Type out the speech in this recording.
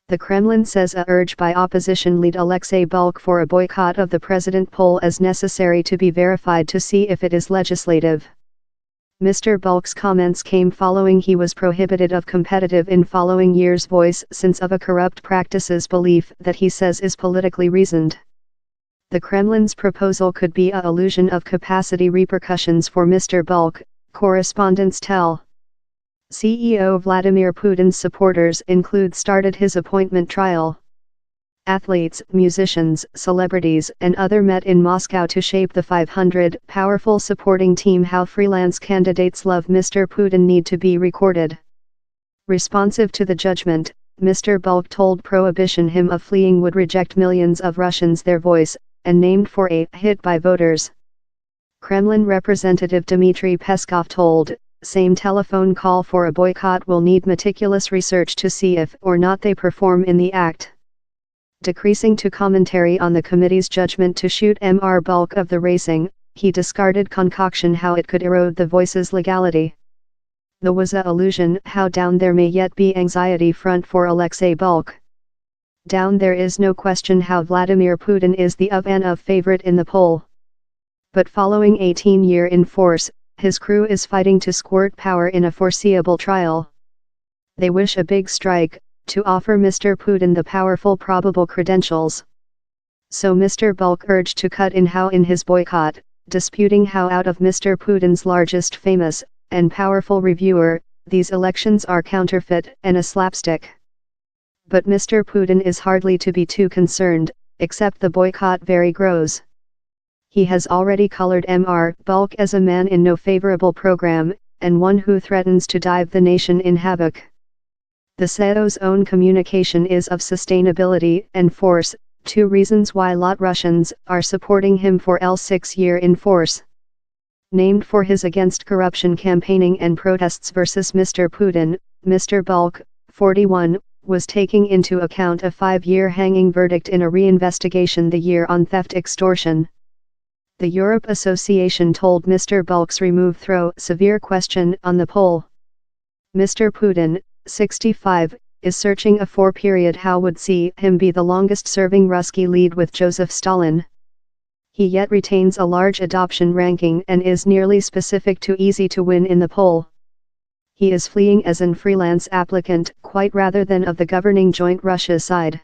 The Kremlin says a urge by opposition lead Alexei Navalny for a boycott of the president poll is necessary to be verified to see if it is legislative. Mr. Navalny's comments came following he was prohibited of competitive in following year's voice since of a corrupt practices belief that he says is politically reasoned. The Kremlin's proposal could be a illusion of capacity repercussions for Mr. Navalny, correspondents tell. CEO Vladimir Putin's supporters include started his appointment trial. Athletes, musicians, celebrities and other met in Moscow to shape the 500 powerful supporting team. How freelance candidates love Mr. Putin need to be recorded. Responsive to the judgment, Mr. Navalny told prohibition him of fleeing would reject millions of Russians their voice, and named for a hit by voters. Kremlin representative Dmitry Peskov told, same telephone call for a boycott will need meticulous research to see if or not they perform in the act. Decreasing to commentary on the committee's judgment to shoot Mr. Navalny of the racing, he discarded concoction how it could erode the voice's legality. There was a illusion how down there may yet be anxiety front for Alexei Navalny. Down there is no question how Vladimir Putin is the of favorite in the poll. But following 18-year in force, his crew is fighting to squirt power in a foreseeable trial. They wish a big strike, to offer Mr. Putin the powerful probable credentials. So Mr. Navalny urged to cut in how in his boycott, disputing how out of Mr. Putin's largest famous, and powerful reviewer, these elections are counterfeit and a slapstick. But Mr. Putin is hardly to be too concerned, except the boycott very grows. He has already colored Mr. Navalny as a man in no favorable program, and one who threatens to dive the nation in havoc. The CEO's own communication is of sustainability and force, two reasons why lot Russians are supporting him for L6 year in force. Named for his against corruption campaigning and protests versus Mr. Putin, Mr. Navalny, 41, was taking into account a 5-year hanging verdict in a reinvestigation the year on theft extortion. The Europe Association told Mr. Navalny's remove throw severe question on the poll. Mr. Putin, 65, is searching a 4-period how would see him be the longest-serving Ruski lead with Joseph Stalin. He yet retains a large adoption ranking and is nearly specific to easy to win in the poll. He is fleeing as an freelance applicant quite rather than of the governing joint Russia side.